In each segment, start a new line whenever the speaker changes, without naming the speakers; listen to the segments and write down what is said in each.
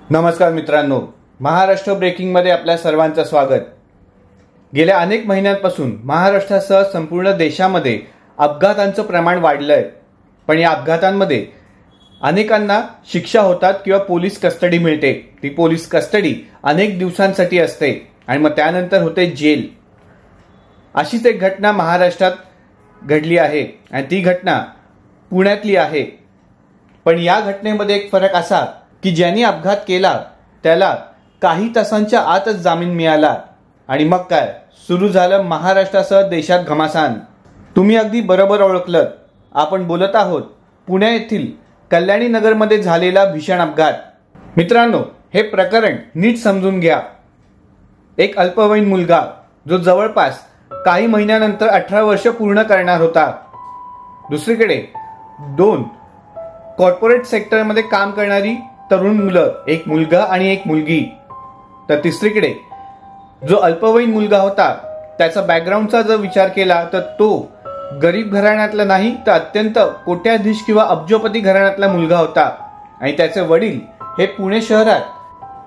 नमस्कार मित्रांनो, महाराष्ट्र ब्रेकिंग मध्ये आपल्या सर्वांचं स्वागत। गेल्या अनेक महिन्यांपासून महाराष्ट्रासह संपूर्ण देशामध्ये अपघातांचं प्रमाण वाढलंय। पण या अपघातांमध्ये अनेकांना शिक्षा होतात किंवा पोलीस कस्टडी मिळते। ती पोलीस कस्टडी अनेक दिवसांसाठी असते आणि मग त्यानंतर होते जेल। अशीच एक घटना महाराष्ट्रात घडली आहे आणि ती घटना पुण्यातली आहे। पण या घटनेमध्ये एक फरक असा की ज्यांनी अपघात केला त्याला काही तासांच्या आतच जामीन मिळाला आणि मग काय सुरू झालं महाराष्ट्रासह देशात घमासान। तुम्ही अगदी बरोबर ओळखलं, आपण बोलत आहोत पुणे येथील कल्याणी नगरमध्ये झालेला भीषण अपघात। मित्रांनो, हे प्रकरण नीट समजून घ्या। एक अल्पवयीन मुलगा जो जवळपास काही महिन्यानंतर 18 वर्ष पूर्ण करणार होता। दुसरीकडे दोन कॉर्पोरेट सेक्टरमध्ये काम करणारी तरुण मुलं, एक मुलगा आणि एक मुलगी। तर तिसरीकडे जो अल्पवयीन मुलगा होता त्याचा बॅकग्राऊंडचा जर विचार केला तर तो गरीब घराण्यातला नाही तर अत्यंत कोट्याधीश किंवा अब्जोपती घराण्यातला मुलगा होता आणि त्याचे वडील हे पुणे शहरात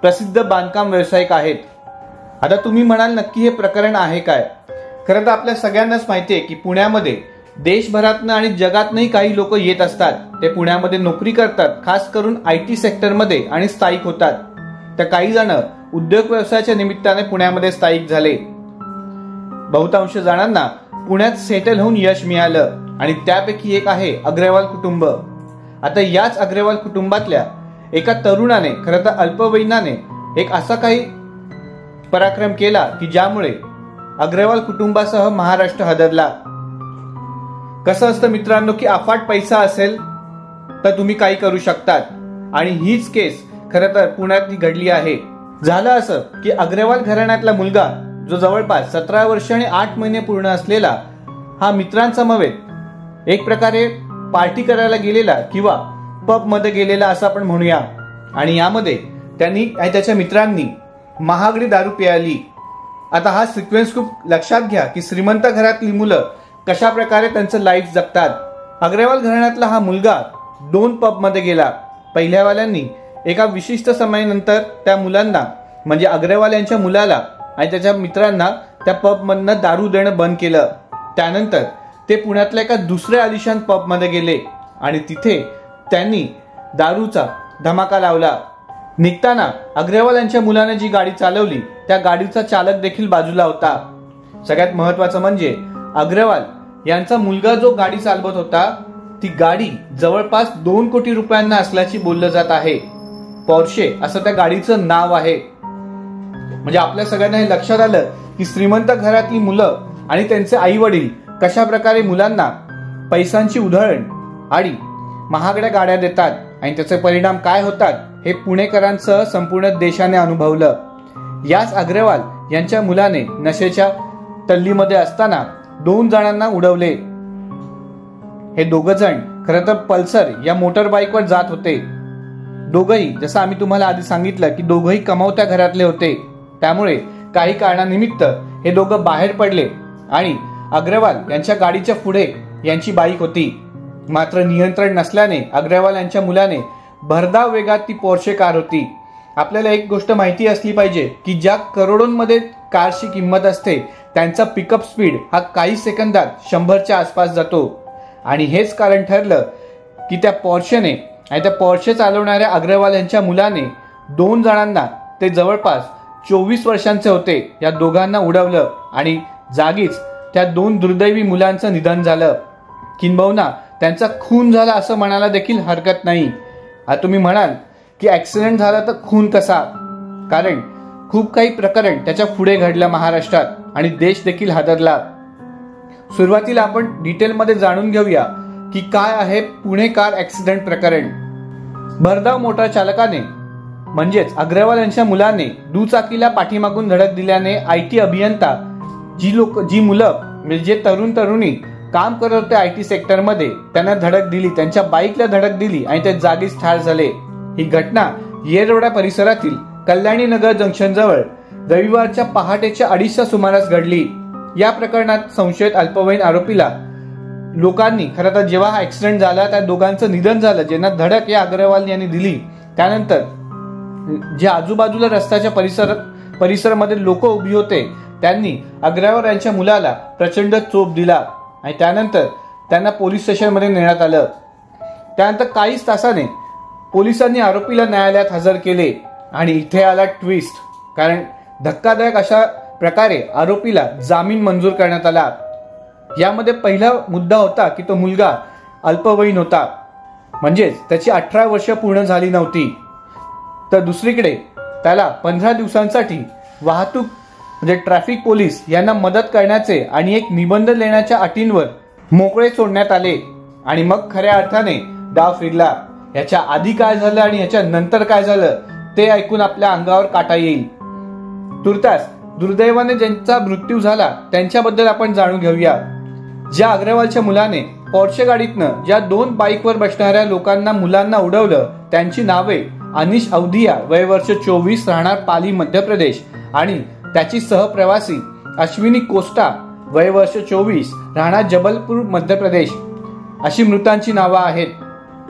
प्रसिद्ध बांधकाम व्यावसायिक आहेत। आता तुम्ही म्हणाल नक्की हे प्रकरण आहे काय? खरं तर आपल्या सगळ्यांनाच माहिती आहे की पुण्यामध्ये देशभरातनं आणि जगातनंही काही लोक येत असतात। ते पुण्यामध्ये नोकरी करतात, खास करून IT सेक्टरमध्ये आणि स्थायिक होतात। तर काही जण उद्योग व्यवसायाच्या निमित्ताने पुण्यामध्ये स्थायिक झाले। बहुतांश जणांना पुण्यात सेटल होऊन यश मिळालं आणि त्यापैकी एक आहे अग्रवाल कुटुंब। आता याच अग्रवाल कुटुंबातल्या एका तरुणाने, खरं तर अल्पवयीनाने, एक असा काही पराक्रम केला की ज्यामुळे अग्रवाल कुटुंबासह महाराष्ट्र हादरला। कसं असतं मित्रांनो की अफाट पैसा असेल तर तुम्ही काही करू शकतात आणि हीच केस खरं तर पुण्यातली घडली आहे। झालं असं की अग्रवाल घराण्यातला मुलगा जो जवळपास 17 वर्ष आणि 8 महिने पूर्ण असलेला हा मित्रांसमवेत एक प्रकारे पार्टी करायला गेलेला किंवा पब मध्ये गेलेला असं आपण म्हणूया। आणि यामध्ये त्यांनी आणि त्याच्या मित्रांनी महागडी दारू प्यायली। आता हा सिक्वेन्स खूप लक्षात घ्या की श्रीमंत घरातली मुलं कशा प्रकारे त्यांचं लाईफ जगतात। अग्रवाल घराण्यातला हा मुलगा 2 पब मध्ये गेला। पहिल्यावाल्यांनी एका विशिष्ट समयानंतर त्या मुलांना म्हणजे अग्रवाल यांच्या मुलाला आणि त्याच्या मित्रांना त्या पब मधनं दारू देणं बंद केलं। त्यानंतर ते पुण्यातल्या एका दुसऱ्या आलिशान पब मध्ये गेले आणि तिथे त्यांनी दारूचा धमाका लावला। निघताना अग्रवाल यांच्या मुलाने जी गाडी चालवली त्या गाडीचा चालक देखील बाजूला होता। सगळ्यात महत्वाचं म्हणजे अग्रवाल यांचा मुलगा जो गाडी चालवत होता ती गाडी जवळपास 2 कोटी रुपयांना असल्याची बोललं जात आहे। पोर्शे असं त्या गाडीचं नाव आहे। म्हणजे आपल्या सगळ्यांना हे लक्षात आलं की श्रीमंत घरातली मुलं आणि त्यांचे आई वडील कशा प्रकारे मुलांना पैशांची उधळण आणि महागड्या गाड्या देतात आणि त्याचे परिणाम काय होतात हे पुणेकरांसह संपूर्ण देशाने अनुभवलं। याच अग्रवाल यांच्या मुलाने नशेच्या तल्लीमध्ये असताना 2 जणांना उडवले। हे दोघं जण खरं तर पल्सर या मोटर बाईकवर जात होते। दोघंही, जसं आम्ही तुम्हाला आधी सांगितलं की दोघंही कमावत्या घरातले होते। त्यामुळे काही कारणानिमित्त हे दोघं बाहेर पडले आणि अग्रवाल यांच्या गाडीच्या पुढे यांची बाईक होती। मात्र नियंत्रण नसल्याने अग्रवाल यांच्या मुलाने भरधाव वेगात ती पोर्शे कार होती। आपल्याला एक गोष्ट माहिती असली पाहिजे की ज्या करोडोंमध्ये कारची किंमत असते त्यांचा पिकअप स्पीड हा काही सेकंदात 100च्या आसपास जातो आणि हेच कारण ठरलं की त्या पोर्शेने आणि त्या पोर्शे चालवणाऱ्या अग्रवाल यांच्या मुलाने 2 जणांना, ते जवळपास 24 वर्षांचे होते, या दोघांना उडवलं आणि जागीच त्या 2 दुर्दैवी मुलांचं निधन झालं। किंबहुना त्यांचा खून झाला असं म्हणायला देखील हरकत नाही। आता तुम्ही म्हणाल की ऍक्सिडेंट झाला तर खून कसा? कारण खूप काही प्रकरण त्याच्या पुढे घडलं महाराष्ट्रात आणि देश देखील हादरला। सुरुवातीला आपण डिटेलमध्ये जाणून घेऊया की काय आहे पुणे कार ऍक्सिडेंट प्रकरण। भरधाव मोटार चालकाने म्हणजेच अग्रवाल यांच्या मुलाने दुचाकीला पाठीमागून धडक दिल्याने IT अभियंता जी मुलं म्हणजे जे तरुण तरुणी काम करत होते IT सेक्टरमध्ये त्यांना धडक दिली, त्यांच्या बाईकला धडक दिली आणि ते जागीच ठार झाले। ही घटना येरवडा परिसरातील कल्याणी नगर जंक्शन जवळ रविवारच्या पहाटेच्या 2:30च्या सुमारास घडली। या प्रकरणात संशयित अल्पवयीन आरोपीला लोकांनी, खरं तर जेव्हा हा ऍक्सिडेंट झाला त्या दोघांचं निधन झालं, ज्यांना धडक या अग्रवाल यांनी दिली, त्यानंतर जे आजूबाजूला रस्त्याच्या परिसरामध्ये लोक उभी होते त्यांनी अग्रवाल यांच्या मुलाला प्रचंड चोप दिला आणि त्यानंतर त्यांना पोलीस स्टेशनमध्ये नेण्यात आलं. त्यानंतर काहीच तासाने पोलिसांनी आरोपीला न्यायालयात हजर केले आणि इथे आला ट्विस्ट. कारण धक्कादायक अशा प्रकारे आरोपीला जामीन मंजूर करण्यात आला. यामध्ये पहिला मुद्दा होता की तो मुलगा अल्पवयीन होता, म्हणजेच त्याची 18 वर्ष पूर्ण झाली नव्हती. तर दुसरीकडे त्याला 15 दिवसांसाठी वाहतूक म्हणजे ट्रॅफिक पोलीस यांना मदत करण्याचे आणि एक निबंध लिहिण्याच्या अटींवर मोकळे सोडण्यात आले. आणि मग खऱ्या अर्थाने डाव फिरला. याच्या आधी काय झालं आणि याच्या नंतर काय झालं ते ऐकून आपल्या अंगावर काटा येईल. तुर्तास दुर्दैवाने ज्यांचा मृत्यू झाला त्यांच्याबद्दल आपण जाणून घेऊया. ज्या अग्रवालच्या मुलाने पोर्शे गाडीतनं ज्या 2 बाईकवर बसणाऱ्या मुलांना उडवलं त्यांची नावे अनिश अवधिया वय वर्ष 24 राहणार पाली मध्य प्रदेश आणि त्याची सहप्रवासी अश्विनी कोस्टा वय वर्ष 24 राहणार जबलपूर मध्य प्रदेश अशी मृतांची नावं आहेत.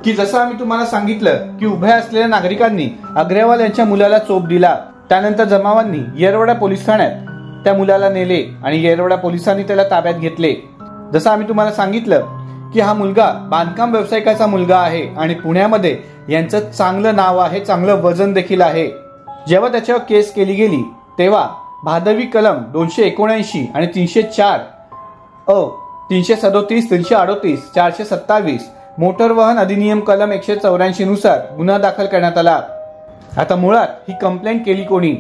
की जसं आम्ही तुम्हाला सांगितलं की उभ्या असलेल्या नागरिकांनी अग्रवाल यांच्या मुलाला चोप दिला. त्यानंतर जमावांनी येरवडा पोलीस ठाण्यात त्या मुलाला नेले आणि येरवडा पोलिसांनी त्याला ताब्यात घेतले. जसं आम्ही तुम्हाला सांगितलं की हा मुलगा बांधकाम व्यावसायिकाचा मुलगा आहे आणि पुण्यामध्ये यांचं चांगलं नाव आहे, चांगलं वजन देखील आहे. जेव्हा त्याच्यावर केस केली गेली तेव्हा भादवी कलम 279 आणि 304 337 338 427 मोटर वाहन अधिनियम कलम 184 नुसार गुन्हा दाखल करण्यात आला. आता मुळात ही कंप्लेंट केली कोणी?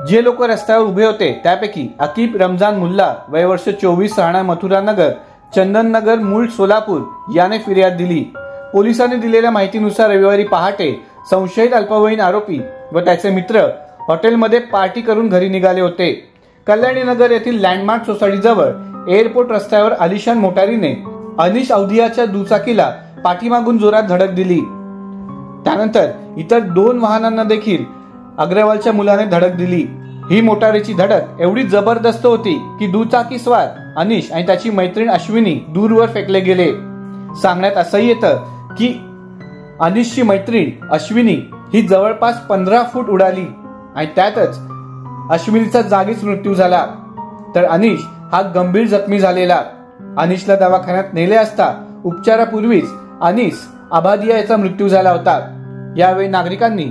जे लोक रस्त्यावर उभे होते त्यापैकी अकीब रमजान मुल्ला वय वर्ष 24 राहणार मथुरा नगर चंदन नगर मूळ सोलापूर याने फिर्याद दिली. पोलिसांनी दिलेल्या माहितीनुसार रविवारी पहाटे संशयित अल्पवयीन आरोपी व त्याचे मित्र हॉटेलमध्ये पार्टी करून घरी निघाले होते. कल्याणी नगर येथील लँडमार्क सोसायटी जवळ एअरपोर्ट रस्त्यावर आलिशान मोटारीने अनिश अवधियाच्या दुचाकीला पाठीमागून जोरात धडक दिली. त्यानंतर इतर 2 वाहनांना देखील अग्रवालच्या मुलाने धडक दिली. ही मोटारीची धडक एवढी जबरदस्त होती की दुचाकी स्वार अनिश आणि त्याची मैत्रीण अश्विनी दूरवर फेकले गेले. सांगण्यात असंही येतं की अनिशची मैत्रीण अश्विनी ही जवळपास 15 फूट उडाली आणि त्यातच अश्विनीचा जागीच मृत्यू झाला. तर अनिश हा गंभीर जखमी झालेला. अनिशला दवाखान्यात नेले असता उपचारापूर्वीच अनिस आबादिया याचा मृत्यू झाला होता. यावेळी नागरिकांनी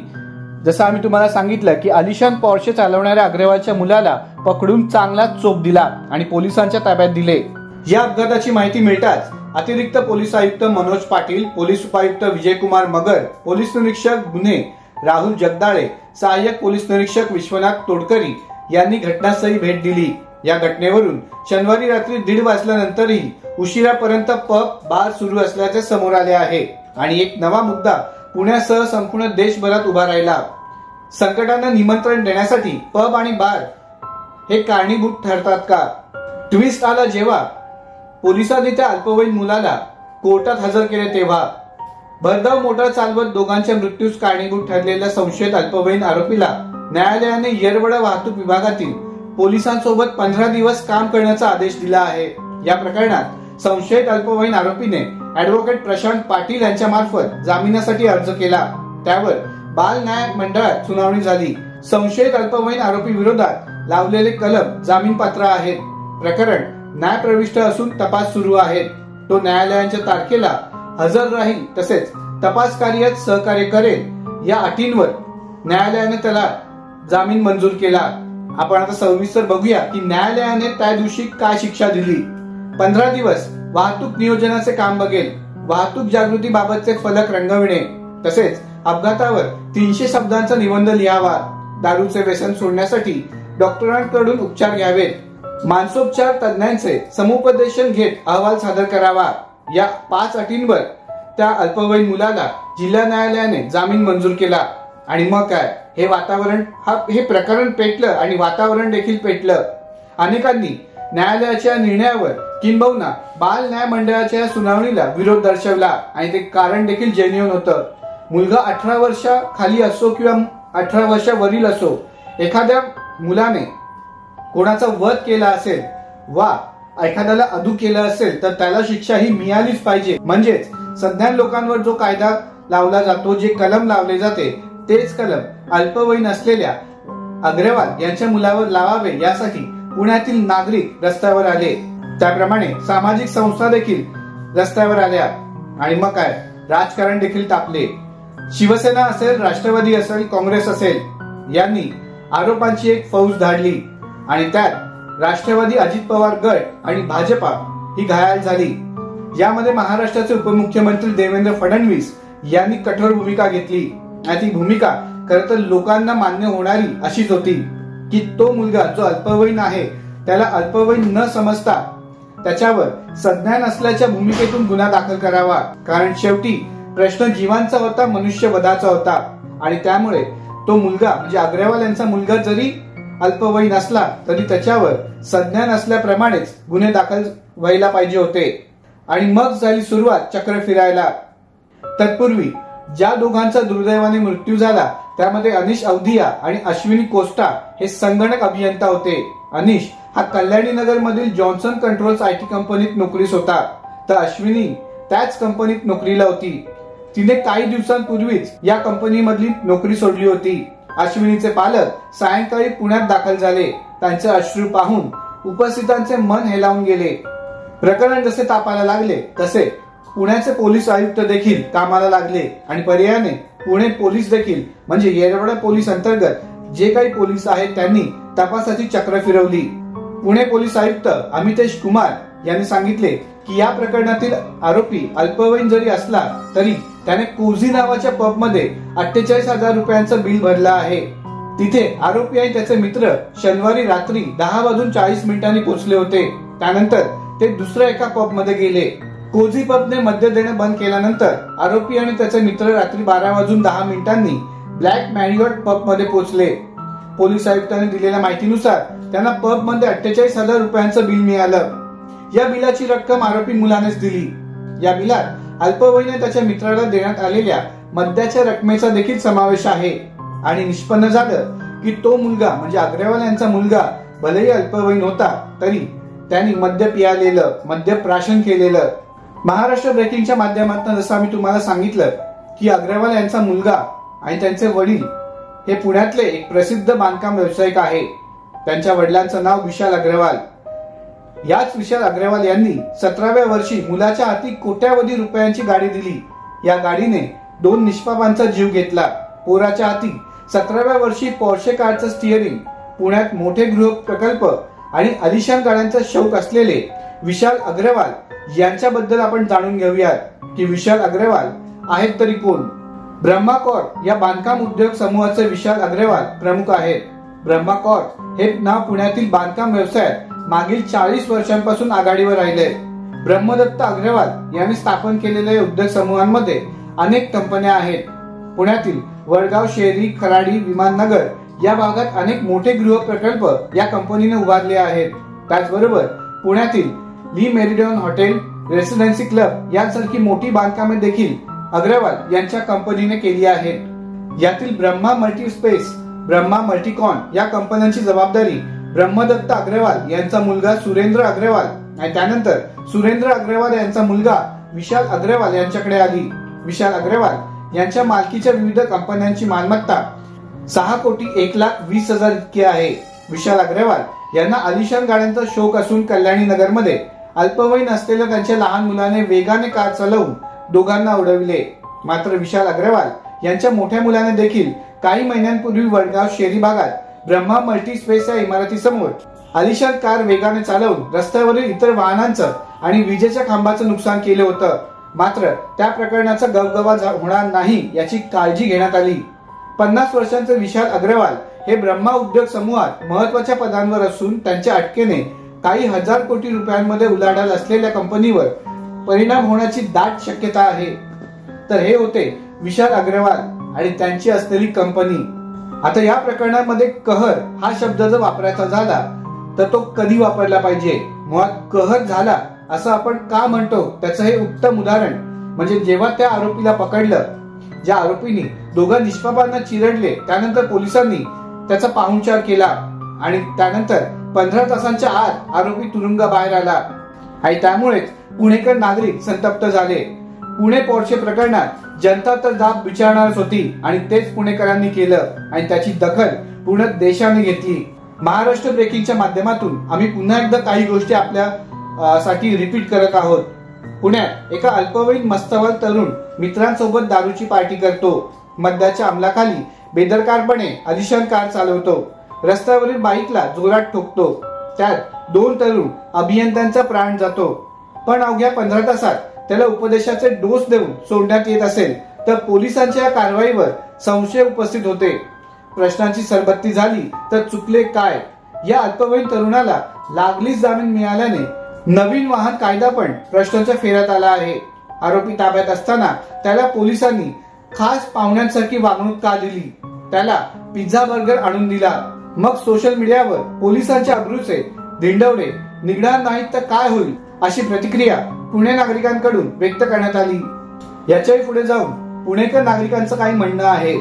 जसं आम्ही तुम्हाला सांगितलं की आलिशान पोर्शे चालवणाऱ्या अग्रवालच्या मुलाला पकडून चांगला चोप दिला आणि पोलिसांच्या ताब्यात दिले. या अपघाताची माहिती मिळताच अतिरिक्त पोलीस आयुक्त मनोज पाटील, पोलीस उपायुक्त विजयकुमार मगर, पोलीस निरीक्षक गुन्हे राहुल जगदाळे, सहाय्यक पोलीस निरीक्षक विश्वनाथ तोडकरी यांनी घटनास्थळी भेट दिली. या घटनेवरून शनिवारी रात्री 1:30 वाजल्यानंतरही उशिरापर्यंत पब बार सुरू असल्याचे समोर आले आहे आणि एक नवा मुद्दा पुण्यासह संपूर्ण देशभरात उभा राहिला. संकटांना निमंत्रण देण्यासाठी पब आणि बार हे कारणीभूत ठरतात का? ट्विस्ट आला जेव्हा पोलिसांनी त्या अल्पवयीन मुलाला कोर्टात हजर केले तेव्हा. भरधाव मोटार चालवत दोघांच्या मृत्यूस कारणीभूत ठरलेल्या संशयित अल्पवयीन आरोपीला न्यायालयाने येरवडा वाहतूक विभागातील पोलिसांसोबत 15 दिवस काम करण्याचा आदेश दिला आहे. या प्रकरणात संशयित अल्पवयीन आरोपीने ऍडव्होकेट प्रशांत पाटील यांच्या मार्फत जामिनासाठी अर्ज केला. त्यावर बाल न्याय मंडळात सुनावणी झाली. संशयित अल्पवयीन आरोपी विरोधात लावलेले कलम जामीन पात्र आहेत. प्रकरण न्यायप्रविष्ट असून तपास सुरू आहे. तो न्यायालयाच्या तारखेला हजर राहील तसेच तपास कार्यात सहकार्य करेल या अटींवर न्यायालयाने त्याला जामीन मंजूर केला. आपण आता सविस्तर बघूया की न्यायालयाने त्या दिवशी काय शिक्षा दिली. 15 दिवस वाहतूक नियोजनाचे काम बघेल, वाहतूक जागृती बाबतचे फलक रंगविणे तसेच अपघातावर 300 शब्दांचा निबंध लिहावा. दारूचे व्यसन सोडण्यासाठी डॉक्टरांकडून उपचार घ्यावेत. मानसोपचार तज्ञांचे समुपदेशन घेत अहवाल सादर करावा. या 5 अटींवर त्या अल्पवयीन मुलाला जिल्हा न्यायालयाने जामीन मंजूर केला. आणि मग काय, हे प्रकरण पेटलं आणि वातावरण देखील पेटलं. अनेकांनी न्यायालयाच्या निर्णयावर किंबहुना बाल न्याय मंडळाच्या सुनावणीला विरोध दर्शवला आणि ते कारण देखील जेन्युइन होतं. मुलगा 18 वर्षाखाली असो किंवा 18 वर्षावरील असो, एखाद्या मुलाने कोणाचा वध केला असेल वा एखाद्याला अधू केलं असेल तर त्याला शिक्षा ही मिळालीच पाहिजे. म्हणजेच सज्ञान लोकांवर जो कायदा लावला जातो, जे कलम लावले जाते तेच कलम अल्पवयीन असलेल्या अग्रवाल यांच्या मुलावर लावावे यासाठी पुण्यातील नागरिक रस्त्यावर आले. त्याप्रमाणे सामाजिक संस्था देखील रस्त्यावर आल्या आणि मग काय, राजकारण देखील तापले. शिवसेना असेल, राष्ट्रवादी असेल, काँग्रेस असेल, यांनी आरोपांची एक फौज धाडली आणि त्यात राष्ट्रवादी अजित पवार गट आणि भाजपा ही घायल झाली. यामध्ये महाराष्ट्राचे उपमुख्यमंत्री देवेंद्र फडणवीस यांनी कठोर भूमिका घेतली आणि ती भूमिका खरं तर लोकांना मान्य होणारी अशीच होती की तो मुलगा जो अल्पवयीन आहे त्याला अल्पवयीन न समजता त्याच्यावर सज्ञान असल्याच्या भूमिकेतून गुन्हा दाखल करावा. कारण शेवटी प्रश्न जीवांचा होता, मनुष्यवधाचा होता आणि त्यामुळे तो मुलगा म्हणजे अग्रवाल यांचा मुलगा जरी अल्पवयीन असला तरी त्याच्यावर सज्ञान असल्याप्रमाणेच गुन्हे दाखल व्हायला पाहिजे होते. आणि मग झाली सुरुवात चक्र फिरायला. तत्पूर्वी ज्या दोघांचा दुर्दैवाने मृत्यू झाला त्यामध्ये अनिश अवधिया आणि अश्विनी कोस्टा हे संगणक अभियंता होते. अनिश हा कल्याणी नगर मधील जॉन्सन कंट्रोल्स IT कंपनीत नोकरीस होता, तर अश्विनी त्याच कंपनीत नोकरीला होती. तिने काही दिवसांपूर्वीच या कंपनीमधली नोकरी सोडली होती. अश्विनीचे पालक सायंकाळी पुण्यात दाखल झाले. त्यांचे अश्रू पाहून उपस्थितांचे मन हेलावून गेले. प्रकरण जसे तापायला लागले तसे पुण्याचे पोलीस आयुक्त देखील कामाला लागले आणि पर्यायाने पुणे पोलीस देखील म्हणजे येरवडा पोलीस अंतर्गत जे काही पोलीस आहेत त्यांनी तपासाची चक्र फिरवली. पुणे पोलीस आयुक्त अमितेश कुमार यांनी सांगितले की या प्रकरणातील आरोपी अल्पवयीन जरी असला तरी त्याने कोझी नावाच्या पबमध्ये 48,000 रुपयांचं बिल भरलं आहे. तिथे आरोपी आणि त्याचे मित्र शनिवारी रात्री 10:40 पोहोचले होते. त्यानंतर ते दुसऱ्या एका पब मध्ये गेले. कोझी पबने मद्य देणं बंद केल्यानंतर आरोपी आणि त्याचे मित्र रात्री 12:10 ब्लॅक मॅरियट पब मध्ये पोहोचले. पोलीस आयुक्तांनी दिलेल्या माहितीनुसार त्यांना पब मध्ये 48,000 रुपयांचं बिल मिळालं. या बिलाची रक्कम आरोपी मुलानेच दिली. या बिलात अल्पवयीन त्याच्या मित्राला देण्यात आलेल्या मद्याच्या रकमेचा देखील समावेश आहे आणि निष्पन्न झालं की तो मुलगा म्हणजे अग्रवाल यांचा मुलगा भलेही अल्पवयीन होता तरी त्यांनी मद्य पियालेलं, मद्यप्राशन केलेलं. महाराष्ट्र ब्रेकिंगच्या माध्यमातून जसं आम्ही तुम्हाला सांगितलं की अग्रवाल यांचा मुलगा आणि त्यांचे वडील हे पुण्यातले एक प्रसिद्ध बांधकाम व्यावसायिक आहे. त्यांच्या वडिलांचं नाव विशाल अग्रवाल. याच विशाल अग्रवाल यांनी 17व्या वर्षी मुलाच्या हाती कोट्यावधी रुपयांची गाडी दिली. या गाडीने 2 निष्पापांचा जीव घेतला. पोराच्या हाती 17व्या वर्षी पोर्शे कारचं स्टिअरिंग. पुण्यात मोठे गृह प्रकल्प आणि आलिशान गाड्यांचा शौक असलेले विशाल अग्रवाल यांच्याबद्दल आपण जाणून घेऊयात की विशाल अग्रवाल आहेत तरी कोण. ब्रह्मा कॉर्प या बांधकाम उद्योग समूहाचे विशाल अग्रवाल प्रमुख आहेत. ब्रह्मा कॉर्प हे नाव पुण्यातील बांधकाम व्यवसायात मागील 40 वर्षांपासून आघाडीवर राहिले. ब्रह्मदत्त अग्रवाल यांनी स्थापन केलेल्या उद्योग समूहांमध्ये अनेक कंपन्या आहेत. पुण्यातील वडगाव शेरी, खराडी, विमाननगर या भागात अनेक मोठे गृह प्रकल्प या कंपनीने उभारले आहेत. त्याचबरोबर पुण्यातील ली मेरिडियन हॉटेल, रेसिडेन्सी क्लब यांसारखी मोठी बांधकामे देखील अग्रवाल यांच्या कंपनीने केली आहेत. यातील ब्रह्मा मल्टीस्पेस, ब्रह्मा मल्टीकॉन या कंपन्यांची जबाबदारी ब्रह्मदत्त अग्रवाल यांचा मुलगा सुरेंद्र अग्रवाल आणि त्यानंतर सुरेंद्र अग्रवाल यांचा मुलगा विशाल अग्रवाल यांच्याकडे आली. विशाल अग्रवाल यांच्या मालकीच्या विविध कंपन्यांची मालमत्ता 6,01,20,000 इतकी आहे. विशाल अग्रवाल यांना आलिशान गाड्यांचा शौक असून कल्याणी नगर मध्ये अल्पवयीन असलेल्या त्यांच्या लहान मुलाने वेगाने कार चालवून दोघांना उडविले. मात्र विशाल अग्रवाल यांच्या मोठ्या मुलाने देखील काही महिन्यांपूर्वी वडगाव शेरी भागात ब्रह्मा मल्टीस्पेस या इमारतीसमोर आलिशान कार वेगाने चालवून रस्त्यावरील इतर वाहनांचं आणि विजेच्या खांबाचं नुकसान केलं होतं. मात्र त्या प्रकरणाचा गवगवा होणार नाही याची काळजी घेण्यात आली. 50 वर्षांचे विशाल अग्रवाल हे ब्रह्मा उद्योग समूहात महत्वाच्या पदांवर असून त्यांच्या अटकेने काही हजार कोटी रुपयांमध्ये उलाढाल असलेल्या कंपनीवर परिणाम होण्याची दाट शक्यता आहे. तर हे होते विशाल अग्रवाल आणि त्यांची असलेली कंपनी. आता या प्रकरणामध्ये कहर हा शब्द जर वापरायचा झाला तर तो कधी वापरला पाहिजे, मुळात कहर झाला असं आपण का म्हणतो त्याचं हे उत्तम उदाहरण म्हणजे जेव्हा त्या आरोपीला पकडलं, ज्या आरोपीने दोघा निष्पापांना चिरडले, त्यानंतर पोलिसांनी त्याचा पाहुणचार केला आणि त्यानंतर 15 तासांच्या आत आरोपी तुरुंगाबाहेर आला आणि त्यामुळेच पुणेकर नागरिक संतप्त झाले. पुणे पोर्शे प्रकरणात जनता तर जाब विचारणारच होती आणि तेच पुणेकरांनी केलं आणि त्याची दखल पूर्ण देशाने घेतली. महाराष्ट्र ब्रेकिंगच्या माध्यमातून आम्ही पुन्हा एकदा काही गोष्टी आपल्या साठी रिपीट करत आहोत. पुण्यात एका अल्पवयीन मस्तवाल तरुण मित्रांसोबत दारूची पार्टी करतो. मद्याच्या अंमलाखाली बेदरकारपणे आलिशान कार चालवतो. रस्त्यावरील बाईकला जोरात ठोकतो. त्यात 2 तरुण अभियंत्यांचा प्राण जातो. पण अवघ्या 15 तासात त्याला उपदेशाचे डोस देऊन सोडण्यात येत असेल तर पोलिसांच्या या कारवाईवर संशय उपस्थित होते. प्रश्नांची सरबत्ती झाली तर चुकले काय? या अल्पवयीन तरुणाला लागलीच जामीन मिळाल्याने नवीन वाहन कायदा पण प्रश्नाच्या फेऱ्यात आला आहे. आरोपी ताब्यात असताना त्याला पोलिसांनी खास पाहुण्यांसारखी वागणूक का दिली? त्याला पिझ्झा बर्गर आणून दिला. मग सोशल मीडियावर पोलिसांच्या अब्रूचे धिंडवडे निघणार नाहीत तर काय होईल अशी प्रतिक्रिया पुणे नागरिकांकडून व्यक्त करण्यात आली. याच्याही पुढे जाऊन पुणेकर नागरिकांचं काही म्हणणं आहे.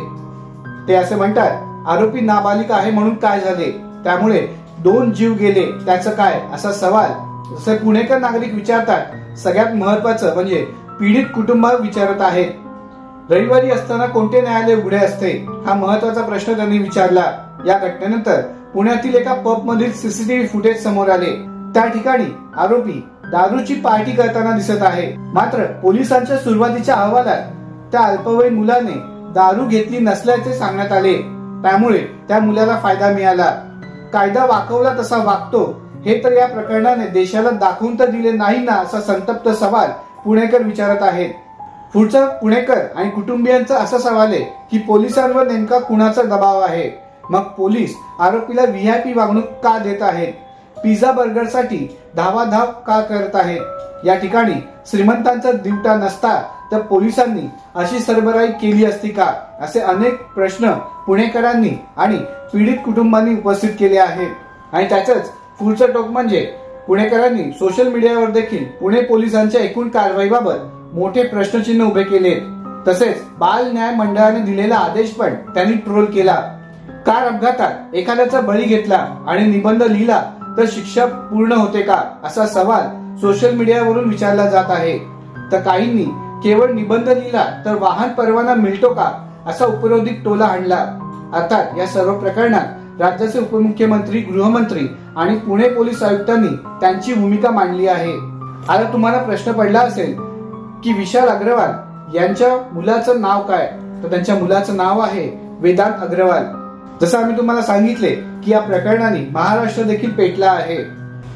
ते असे म्हणतात, आरोपी नाबालिक आहे म्हणून काय झाले? त्यामुळे 2 जीव गेले त्याचं काय असा सवाल जसे पुणेकर नागरिक विचारतात. सगळ्यात महत्वाचं म्हणजे पीडित कुटुंब विचारत आहेत. रविवारी असताना कोणते न्यायालय उघडे असते हा महत्वाचा प्रश्न त्यांनी विचारला. या घटनेनंतर पुण्यातील एका पब मधील सीसीटीव्ही फुटेज समोर आले. त्या ठिकाणी आरोपी दारूची पार्टी करताना दिसत आहे. मात्र पोलिसांच्या सुरुवातीच्या अहवालात त्या अल्पवयीन मुलाने दारू घेतली नसल्याचे सांगण्यात आले. त्यामुळे त्या मुलाला फायदा मिळाला. कायदा वाकवला तसा वागतो हे तर या प्रकरणाने देशाला दाखवून तर दिले नाही ना असा संतप्त सवाल पुणेकर विचारत आहेत. पुढचा पुणेकर आणि कुटुंबियांचा असा सवाल आहे की पोलिसांवर नेमका कुणाचा दबाव आहे? मग पोलीस आरोपीला व्हीआयपी वागणूक का देत आहेत? पिझ्झा बर्गरसाठी धावाधाव का करत आहेत? या ठिकाणी श्रीमंतांचा दिवटा नसता तर पोलिसांनी अशी सरबराई केली असती का? असे अनेक प्रश्न पुणेकरांनी आणि पीडित कुटुंबांनी उपस्थित केले आहेत. आणि त्याचंच पुढचं टोक म्हणजे पुणेकरांनी सोशल मीडियावर देखील पुणे पोलिसांच्या एकूण कारवाईबाबत मोठे प्रश्नचिन्ह उभे केले. तसेच बाल न्याय मंडळाने दिलेला आदेश पण त्यांनी ट्रोल केला. कार अपघातात एखाद्याचा बळी घेतला आणि निबंध लिहिला तर शिक्षा पूर्ण होते का असा सवाल सोशल मीडियावरून विचारला जात आहे. तर काहींनी केवळ निबंध लिहिला तर वाहन परवाना मिळतो का असा उपरोधिक टोला हाणला. अर्थात या सर्व प्रकरणात राज्याचे उपमुख्यमंत्री, गृहमंत्री आणि पुणे पोलीस आयुक्तांनी त्यांची भूमिका मांडली आहे. आता तुम्हाला प्रश्न पडला असेल की विशाल अग्रवाल यांच्या मुलाचं नाव काय? तर त्यांच्या मुलाचं नाव आहे वेदांत अग्रवाल. जसं आम्ही तुम्हाला सांगितले की या प्रकरणाने महाराष्ट्र देखील पेटला आहे.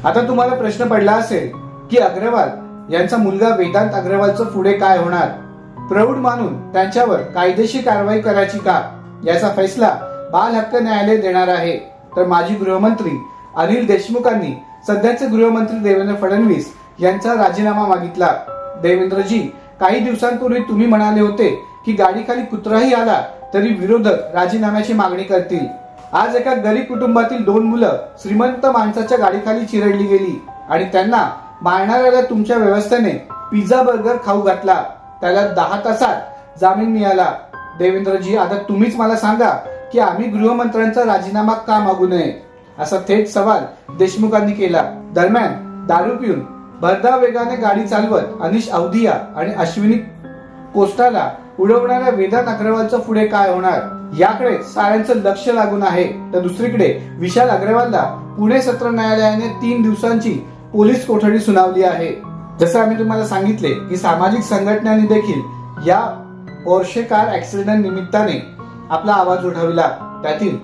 आता तुम्हाला प्रश्न पडला असेल की अग्रवाल यांचा मुलगा वेदांत अग्रवालचं पुढे काय होणार? प्रौढ मानून त्यांच्यावर कायदेशीर कारवाई करायची का याचा फैसला बाल हक्क न्यायालय देणार आहे. तर माजी गृहमंत्री अनिल देशमुखांनी सध्याचे गृहमंत्री देवेंद्र फडणवीस यांचा राजीनामा मागितला. देवेंद्रजी, काही दिवसांपूर्वी तुम्ही म्हणाले होते की गाडीखाली कुत्राही आला तरी विरोधक राजीनाम्याची मागणी करतील. आज एका गरीब कुटुंबातील 2 मुलं श्रीमंत माणसाच्या गाडीखाली चिरडली गेली आणि त्यांना मारणाऱ्याला तुमच्या व्यवस्थेने पिझ्झा बर्गर खाऊ घातला. त्याला 10 तासात जामीन मिळाला. देवेंद्रजी, आता तुम्हीच मला सांगा की आम्ही गृहमंत्र्यांचा राजीनामा का मागू नये असा थेट सवाल देशमुखांनी केला. दरम्यान दारू पिऊन भरधाव वेगाने गाडी चालवत अनिश अवधिया आणि अश्विनी कोस्टाला उडवणाऱ्या वेदांत अग्रवालचं पुढे काय होणार याकडे साऱ्यांचं लक्ष लागून आहे. तर दुसरीकडे विशाल अग्रवालला पुणे सत्र न्यायालयाने 3 दिवसांची पोलीस कोठडी सुनावली आहे. जसं आम्ही तुम्हाला सांगितले की सामाजिक संघटनांनी देखील या पोर्शे कार ऍक्सिडेंट निमित्ताने आपला आवाज उठवला. त्यातील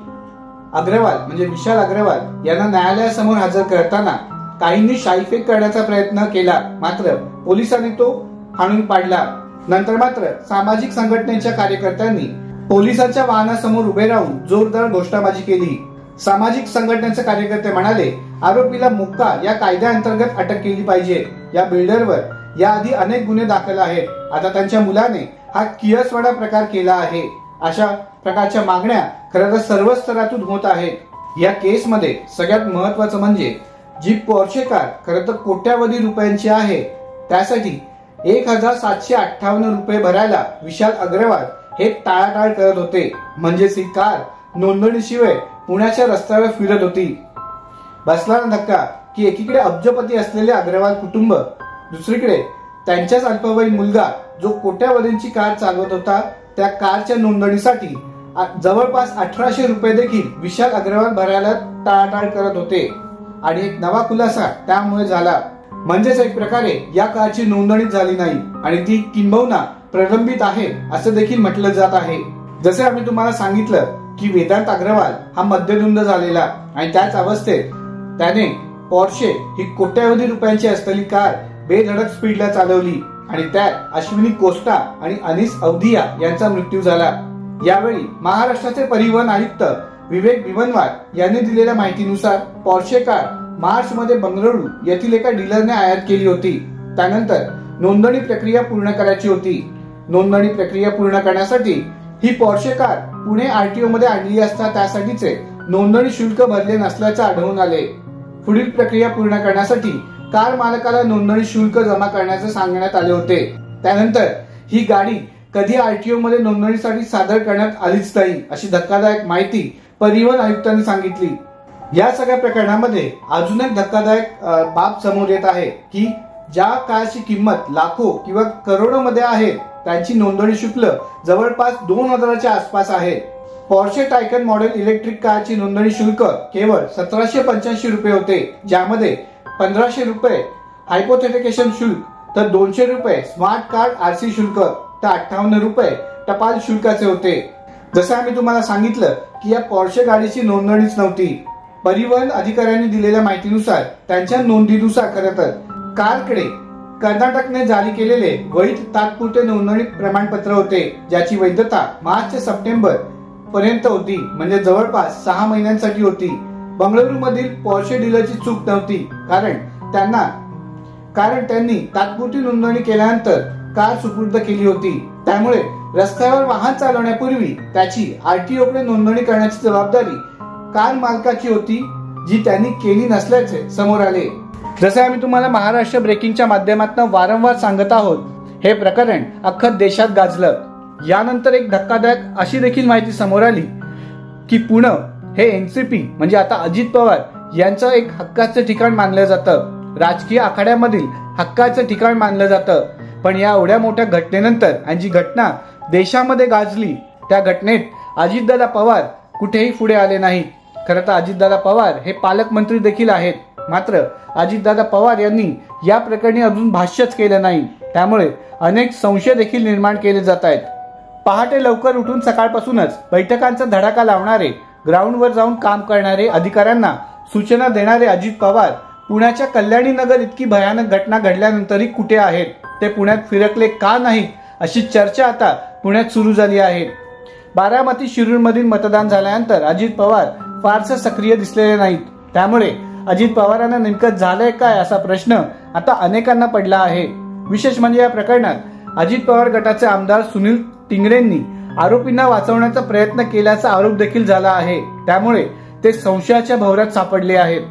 अग्रवाल म्हणजे विशाल अग्रवाल यांना न्यायालयासमोर हजर करताना काहींनी शाईफेक करण्याचा प्रयत्न केला. मात्र पोलिसांनी तो हाणून पाडला. नंतर मात्र सामाजिक संघटनेच्या कार्यकर्त्यांनी पोलिसांच्या वाहनासमोर उभे राहून जोरदार घोषणाबाजी केली. सामाजिक संघटनेचे कार्यकर्ते म्हणाले, आरोपीला मोक्का या कायद्याअंतर्गत अटक केली पाहिजे. या बिल्डरवर याआधी अनेक गुन्हे दाखल आहेत. आता त्यांच्या मुलाने हा कियसवाडा प्रकार केला आहे. अशा प्रकारच्या मागण्या खरं तर सर्व स्तरातून होत आहेत. या केसमध्ये सगळ्यात महत्वाचं म्हणजे जी पोर्शे कार खरं तर कोट्यावधी रुपयांची आहे त्यासाठी 1758 रुपये भरायला विशाल अग्रवाल हे टाळाटाळ करत होते. म्हणजेच ही कार नोंदणीशिवाय पुण्याच्या रस्त्यावर फिरत होती. बसला ना धक्का की एकीकडे अब्जपती असलेले अग्रवाल कुटुंब, दुसरीकडे त्यांच्याच अल्पवयीन मुलगा जो कोट्यावधींची कार चालवत होता त्या कारच्या नोंदणीसाठी जवळपास 1800 रुपये देखील विशाल अग्रवाल भरायला टाळाटाळ करत होते आणि एक नवा खुलासा त्यामुळे झाला. म्हणजेच एक प्रकारे या कारची नोंदणी झाली नाही आणि ती किंबहुना प्रलंबित आहे असं देखील म्हटलं जात आहे. जसे आम्ही तुम्हाला सांगितलं की वेदांत अग्रवाल हा मद्यधुंद झालेला आणि त्याच अवस्थेत त्याने पोर्शे ही कोट्यावधी रुपयांची असलेली कार बेधडक स्पीडला चालवली आणि त्यात अश्विनी कोस्टा आणि अनीस अवधिया यांचा मृत्यू झाला. यावेळी महाराष्ट्राचे परिवहन आयुक्त विवेक भिवनवार यांनी दिलेल्या माहितीनुसार पोर्शे कार मार्च मध्ये बंगळुरू येथील एका डीलरने आयात केली होती. त्यानंतर नोंदणी प्रक्रिया पूर्ण करायची होती. नोंदणी प्रक्रिया पूर्ण करण्यासाठी ही पोर्शे कार पुणे आरटीओ मध्ये आणली असता त्यासाठीचे नोंदणी शुल्क भरले नसल्याचे आढळून आले. पुढील प्रक्रिया पूर्ण करण्यासाठी कार मालकाला नोंदणी शुल्क जमा करण्याचे सांगण्यात आले होते. त्यानंतर ही गाडी कधी आरटीओ मध्ये नोंदणीसाठी सादर करण्यात आलीच नाही अशी धक्कादायक माहिती परिवहन आयुक्तांनी सांगितली. या सगळ्या प्रकरणामध्ये अजून एक धक्कादायक बाब समोर येत आहे की ज्या कारची किंमत लाखो किंवा करोडो मध्ये आहे त्यांची नोंदणी शुल्क जवळपास 2000च्या आसपास आहे. पोर्शे टायकन मॉडेल इलेक्ट्रिक कारची नोंदणी शुल्क केवळ 1785 रुपये होते, ज्यामध्ये 1500 रुपये हायपोथेटिकेशन शुल्क तर 200 रुपये स्मार्ट कार्ड आरसी शुल्क तर 58 रुपये टपाल शुल्काचे होते. जसं आम्ही तुम्हाला सांगितलं की या पोर्शे गाडीची नोंदणीच नव्हती. परिवहन अधिकाऱ्यांनी दिलेल्या माहितीनुसार त्यांच्या नोंदीनुसार खरं तर कारकडे कर्नाटकने जारी केलेले वैध तात्पुरते नोंदणी प्रमाणपत्र होते, ज्याची वैधता मार्च ते सप्टेंबर पर्यंत होती, म्हणजे जवळपास 6 महिन्यांसाठी होती. बंगळुरू मधील पोर्शे डीलरची चूक नव्हती, कारण त्यांनी तात्पुरती नोंदणी केल्यानंतर कार सुपूर्द केली होती. त्यामुळे रस्त्यावर वाहन चालवण्यापूर्वी त्याची आरटीओकडे नोंदणी करण्याची जबाबदारी कार मालकाची होती, जी त्यांनी केली नसल्याचे समोर आले. जसे आम्ही तुम्हाला महाराष्ट्र ब्रेकिंगच्या माध्यमातून वारंवार सांगत आहोत, हे प्रकरण अख्खं देशात गाजलं. यानंतर एक धक्कादायक अशी देखील माहिती समोर आली की पुणे हे एनसीपी म्हणजे आता अजित पवार यांचं एक हक्काचं ठिकाण मानलं जातं, राजकीय आखाड्यामधील हक्काचं ठिकाण मानलं जातं. पण या एवढ्या मोठ्या घटनेनंतर आणि जी घटना देशामध्ये गाजली त्या घटनेत अजितदादा पवार कुठेही पुढे आले नाहीत. खरं तर अजितदादा पवार हे पालकमंत्री देखील आहेत, मात्र अजितदादा पवार यांनी या प्रकरणी अजून भाष्यच केलं नाही. त्यामुळे अनेक संशय देखील निर्माण केले जात आहेत. पहाटे लवकर उठून सकाळपासूनच बैठकांचा धडाका लावणारे, ग्राउंडवर जाऊन काम करणारे, अधिकाऱ्यांना सूचना देणारे अजित पवार पुण्याच्या कल्याणी नगर इतकी भयानक घटना घडल्यानंतरही कुठे आहेत, ते पुण्यात फिरकले का नाहीत अशी चर्चा आता पुण्यात सुरू झाली आहे. बारामती शिरूर मधील मतदान झाल्यानंतर अजित पवार फारसे सक्रिय दिसलेले नाहीत. त्यामुळे अजित पवारांना नेमकं झालंय काय असा प्रश्न आता अनेकांना पडला आहे. विशेष म्हणजे या प्रकरणात अजित पवार गटाचे आमदार सुनील टिंगरेंनी आरोपींना वाचवण्याचा प्रयत्न केल्याचा आरोप देखील झाला आहे. त्यामुळे ते संशयाच्या भोवऱ्यात सापडले आहेत.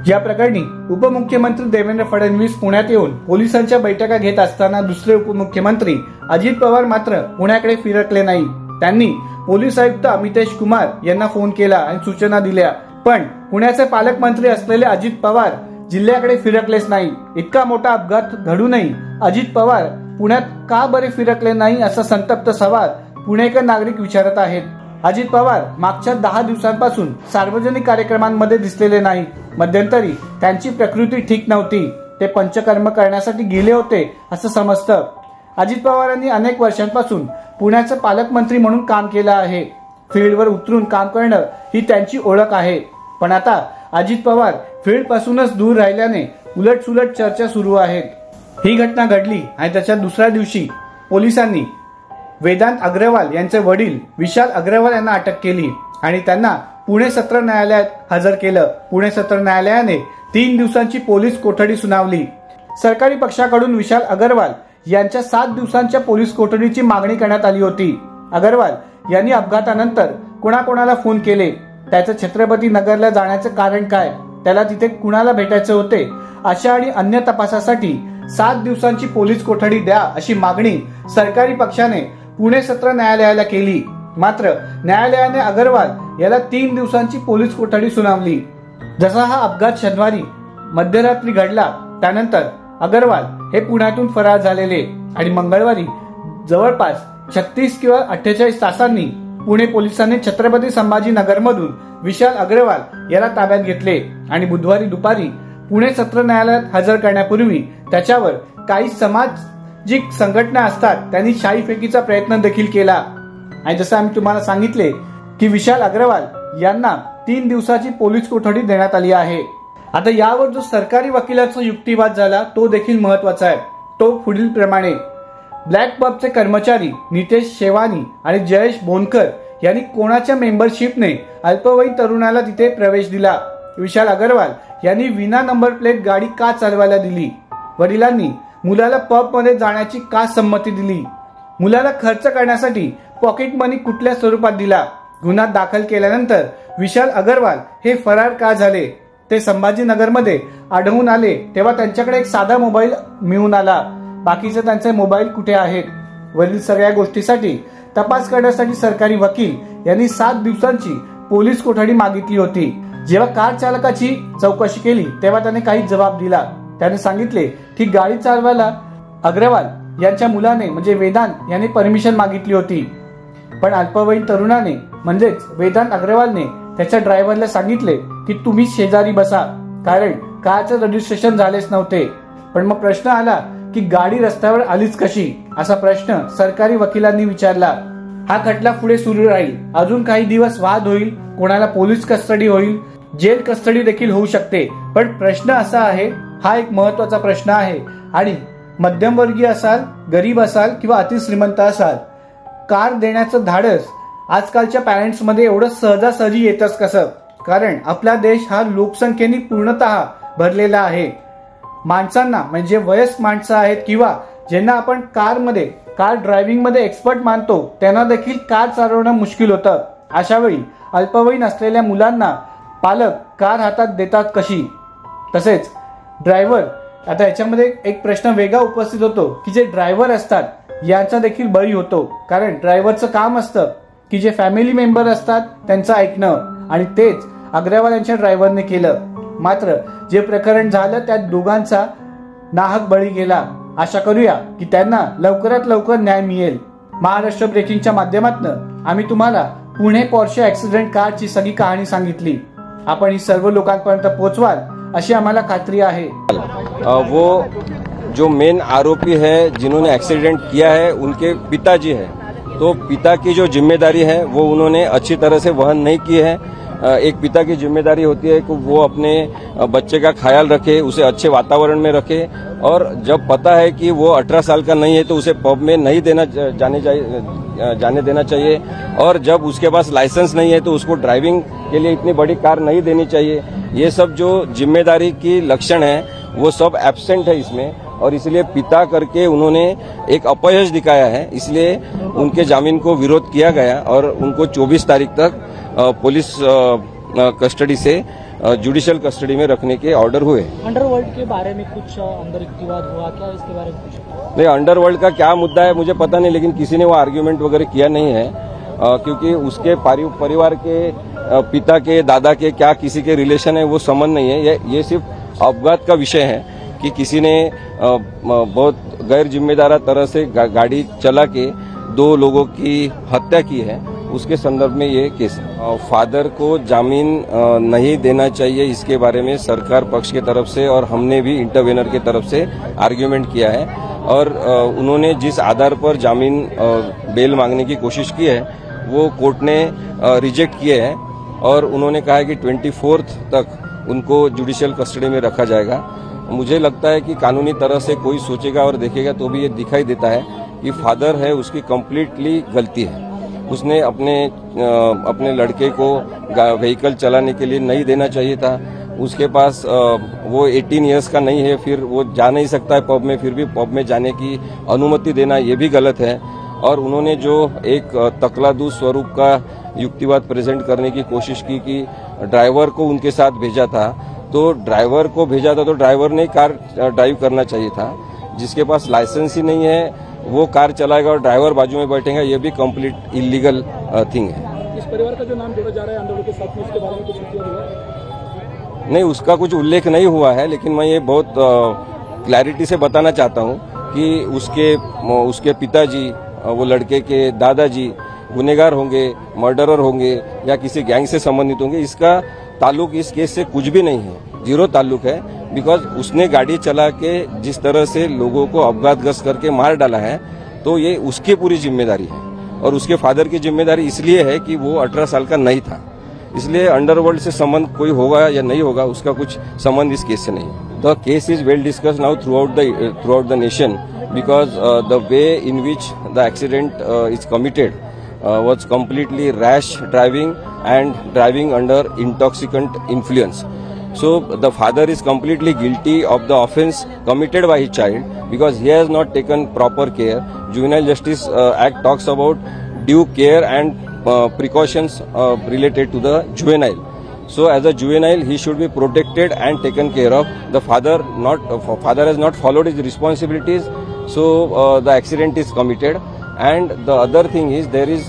या प्रकरणी उपमुख्यमंत्री देवेंद्र फडणवीस पुण्यात येऊन पोलिसांच्या बैठका घेत असताना दुसरे उपमुख्यमंत्री अजित पवार मात्र पुण्याकडे फिरकले नाही. त्यांनी पोलीस आयुक्त अमितेश कुमार यांना फोन केला आणि सूचना दिल्या, पण पुण्याचे पालकमंत्री असलेले अजित पवार जिल्ह्याकडे फिरकलेच नाही. इतका मोठा अपघात घडूनही अजित पवार पुण्यात का बरे फिरकले नाही असा संतप्त सवाल पुणेकर नागरिक विचारत आहेत. अजित पवार मागच्या 10 दिवसांपासून सार्वजनिक कार्यक्रमांमध्ये दिसलेले नाही. मध्यंतरी त्यांची प्रकृती ठीक नव्हती, ते पंचकर्म करण्यासाठी गेले होते असं समजतं. अजित पवारांनी अनेक वर्षांपासून पुण्याचे पालकमंत्री म्हणून काम केलं आहे. फील्डवर उतरून काम करणं ही त्यांची ओळख आहे. पण आता अजित पवार फील्ड पासूनच दूर राहिल्याने उलटसुलट चर्चा सुरू आहेत. ही घटना घडली आणि त्याच्या दुसऱ्या दिवशी पोलिसांनी वेदांत अग्रवाल यांचे वडील विशाल अग्रवाल यांना अटक केली आणि त्यांना पुणे सत्र न्यायालयात हजर केलं. पुणे सत्र न्यायालयाने 3 दिवसांची पोलीस कोठडी सुनावली. सरकारी पक्षाकडून विशाल अग्रवाल यांच्या 7 दिवसांच्या पोलीस कोठडीची मागणी करण्यात आली होती. अग्रवाल यांनी अपघातानंतर कोणाकोणाला फोन केले, त्याचं छत्रपती नगरला जाण्याचे कारण काय, त्याला तिथे कुणाला भेटायचे होते, अशा आणि अन्य तपासासाठी 7 दिवसांची पोलीस कोठडी द्या अशी मागणी सरकारी पक्षाने पुणे सत्र न्यायालयाला केली. मात्र न्यायालयाने अग्रवाल याला 3 दिवसांची पोलीस कोठडी सुनावली. जसा हा अपघात शनिवारी मध्यरात्री घडला त्यानंतर अग्रवाल हे पुण्यातून फरार झालेले आणि मंगळवारी जवळपास 36 किंवा 48 तासांनी पुणे पोलिसांनी छत्रपती संभाजीनगरमधून विशाल अग्रवाल याला ताब्यात घेतले आणि बुधवारी दुपारी पुणे सत्र न्यायालयात हजर करण्यापूर्वी त्याच्यावर काही सामाजिक संघटना असतात त्यांनी शाई फेकीचा प्रयत्न देखील केला। आणि जसं आम्ही तुम्हाला सांगितले की विशाल अग्रवाल यांना 3 दिवसाची पोलीस कोठडी देण्यात आली आहे। आता यावर जो सरकारी वकिलाचा युक्तिवाद झाला तो देखील महत्वाचा आहे। तो पुढील प्रमाणे, ब्लॅक पबचे कर्मचारी नितेश शेवानी आणि जयेश बोनकर यांनी कोणाच्या मेंबरशिपने अल्पवयीन तरुणाला तिथे प्रवेश दिला? विशाल अग्रवाल यांनी विना नंबर प्लेट गाडी का चालवायला दिली? वडिलांनी मुलाला पब मध्ये जाण्याची का संमती दिली? मुलाला खर्च करण्यासाठी पॉकेट मनी कुठल्या स्वरूपात दिला? गुन्हा दाखल केल्यानंतर विशाल अग्रवाल हे फरार का झाले? ते संभाजीनगरमध्ये आढळून आले तेव्हा त्यांच्याकडे एक साधा मोबाईल मिळून आला, बाकीचे त्यांचे मोबाईल कुठे आहेत? वरील सगळ्या गोष्टीसाठी तपास करण्यासाठी सरकारी वकील यांनी 7 दिवसांची पोलीस कोठडी मागितली होती। जेव्हा कार चालकाची चौकशी केली तेव्हा त्याने काही जबाब दिला। त्याने सांगितले की गाडी चालवायला अग्रवाल यांच्या मुलाने म्हणजे वेदांत यांनी परमिशन मागितली होती, पण अल्पवयीन तरुणाने म्हणजेच वेदांत अग्रवालने त्याच्या ड्रायव्हरला सांगितले की तुम्ही शेजारी बसा, कारण कारचं रजिस्ट्रेशन झालेच नव्हते। पण मग प्रश्न आला की गाडी रस्त्यावर आलीच कशी, असा प्रश्न सरकारी वकिलांनी विचारला। हा खटला पुढे सुरू राहील, अजून काही दिवस वाद होईल, कोणाला पोलीस कस्टडी होईल, जेल कस्टडी देखील होऊ शकते। पण प्रश्न असा आहे, हा एक महत्वाचा प्रश्न आहे आणि मध्यमवर्गीय असाल, गरीब असाल किंवा अतिश्रीमंत असाल, कार देण्याचं धाडस आजकालच्या पॅरेंट्स मध्ये एवढं सहजासहजी येतच कसं? कारण आपला देश हा लोकसंख्येने पूर्णतः भरलेला आहे। माणसांना म्हणजे वयस्क माणसं आहेत किंवा ज्यांना आपण कार ड्रायव्हिंग मध्ये एक्सपर्ट मानतो त्यांना देखील कार चालवणं मुश्किल होतं। अशा वेळी अल्पवयीन असलेल्या मुलांना पालक कार हातात देतात कशी? तसेच ड्रायव्हर, आता याच्यामध्ये एक प्रश्न वेगळा उपस्थित होतो की जे ड्रायव्हर असतात यांचा देखील बळी होतो, कारण ड्रायव्हरचं काम असतं की जे फॅमिली मेंबर असतात त्यांचं ऐकणं, आणि तेच अग्रवाल यांच्या ड्रायव्हरने केलं। मात्र जे प्रकरण झालं त्यात दोघांचा नाहक बळी गेला। आशा करूया की त्यांना लवकरात लवकर न्याय मिळेल। महाराष्ट्र ब्रेकिंगच्या माध्यमातून आम्ही तुम्हाला पुणे पोर्शे ऍक्सिडेंट कारची सगळी कहाणी सांगितली। आपण ही सर्व लोकांपर्यंत पोहोचवाल अशी आम्हाला खात्री आहे।
वो जो मेन आरोपी है जिन्होंने एक्सीडेंट किया है उनके पिताजी है, तो पिता की जो जिम्मेदारी है वो उन्होंने अच्छी तरह से वहन नहीं की है। एक पिता की जिम्मेदारी होती है कि वो अपने बच्चे का ख्याल रखे, उसे अच्छे वातावरण में रखे, और जब पता है कि वो 18 साल का नहीं है तो उसे पब में नहीं जाने देना चाहिए, और जब उसके पास लाइसेंस नहीं है तो उसको ड्राइविंग के लिए इतनी बड़ी कार नहीं देनी चाहिए। ये सब जो जिम्मेदारी की लक्षण है वो सब एब्सेंट है इसमें, और इसलिए पिता करके उन्होंने एक अपयश दिखाया है, इसलिए उनके जामीन को विरोध किया गया और उनको 24 तारीख तक पुलिस कस्टडी से जुडिशियल कस्टडी में रखने के ऑर्डर हुए।
अंडरवर्ल्ड के बारे में कुछ अंदर युक्तिवाद हुआ क्या? इसके बारे में कुछ
नहीं, अंडरवर्ल्ड का क्या मुद्दा है मुझे पता नहीं, लेकिन किसी ने वो आर्ग्यूमेंट वगैरह किया नहीं है, क्योंकि उसके परिवार के पिता के दादा के क्या किसी के रिलेशन है वो संबंध नहीं है। ये सिर्फ अपघात का विषय है कि किसी ने बहुत गैर जिम्मेदार तरह से गाड़ी चला के 2 लोगों की हत्या की है, उसके संदर्भ में ये केस है। फादर को जामीन नहीं देना चाहिए, इसके बारे में सरकार पक्ष की तरफ से और हमने भी इंटरवेनर की तरफ से आर्ग्यूमेंट किया है, और उन्होंने जिस आधार पर जामीन बेल मांगने की कोशिश की है वो कोर्ट ने रिजेक्ट किए हैं, और उन्होंने कहा है कि 24 तक उनको जुडिशियल कस्टडी में रखा जाएगा। मुझे लगता है कि कानूनी तरह से कोई सोचेगा और देखेगा तो भी ये दिखाई देता है कि फादर है उसकी कंप्लीटली गलती है। उसने अपने लड़के को व्हीकल चलाने के लिए नहीं देना चाहिए था। उसके पास वो 18 इयर्स का नहीं है, फिर वो जा नहीं सकता है पब में, फिर भी पब में जाने की अनुमति देना ये भी गलत है। और उन्होंने जो एक तकलादू स्वरूप का युक्तिवाद प्रेजेंट करने की कोशिश की कि ड्राइवर को उनके साथ भेजा था, तो ड्राइवर को भेजा था तो ड्राइवर ने कार ड्राइव करना चाहिए था। जिसके पास लाइसेंस ही नहीं है वो कार चलाएगा और ड्राइवर बाजू में बैठेगा, ये भी कंप्लीट इलीगल थिंग है।
इस परिवार का जो नाम जोड़ा जा रहा है अंडरवर्ल्ड के साथ में, इसके बारे में कुछ किया हुआ है?
नहीं, उसका कुछ उल्लेख नहीं हुआ है, लेकिन मैं ये बहुत क्लैरिटी से बताना चाहता हूं कि उसके पिताजी, वो लड़के के दादाजी गुनेगार होंगे, मर्डरर होंगे या किसी गैंग से संबंधित होंगे। इसका ताल्लुक इस केस से कुछ भी नहीं है, जीरो ताल्लुक है। बिकॉज उसने गाड़ी चला के जिस तरह से लोगों को अपघातग्रस्त करके मार डाला है, तो ये उसकी पूरी जिम्मेदारी है। और उसके फादर की जिम्मेदारी इसलिए है कि वो 18 साल का नहीं था, इसलिए अंडरवर्ल्ड से संबंध कोई होगा या नहीं होगा, उसका कुछ संबंध इस केस से नहीं है। The case is well discussed now through out the nation, because the way in which the accident is committed was completely rash driving and driving under intoxicant influence. So the father is completely guilty of the offence committed by his child because he has not taken proper care. Juvenile Justice Act talks about due care and precautions related to the juvenile. So as a juvenile, he should be protected and taken care of. The father has not followed his responsibilities, so the accident is committed. And the other thing is there is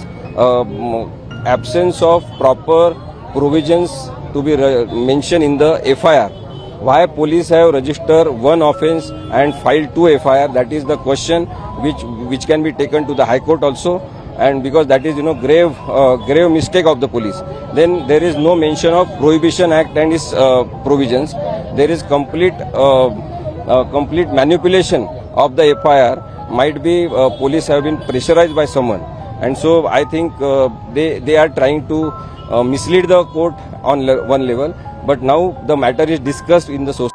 absence of proper provisions to be mentioned in the FIR. Why police have registered one offence and filed 2 FIR? That is the question which can be taken to the High Court also. And because that is grave mistake of the police. Then there is no mention of Prohibition Act and its provisions. There is complete manipulation of the FIR. Might be police have been pressurized by someone, and so I think they are trying to mislead the court on one level. But now the matter is discussed in the society.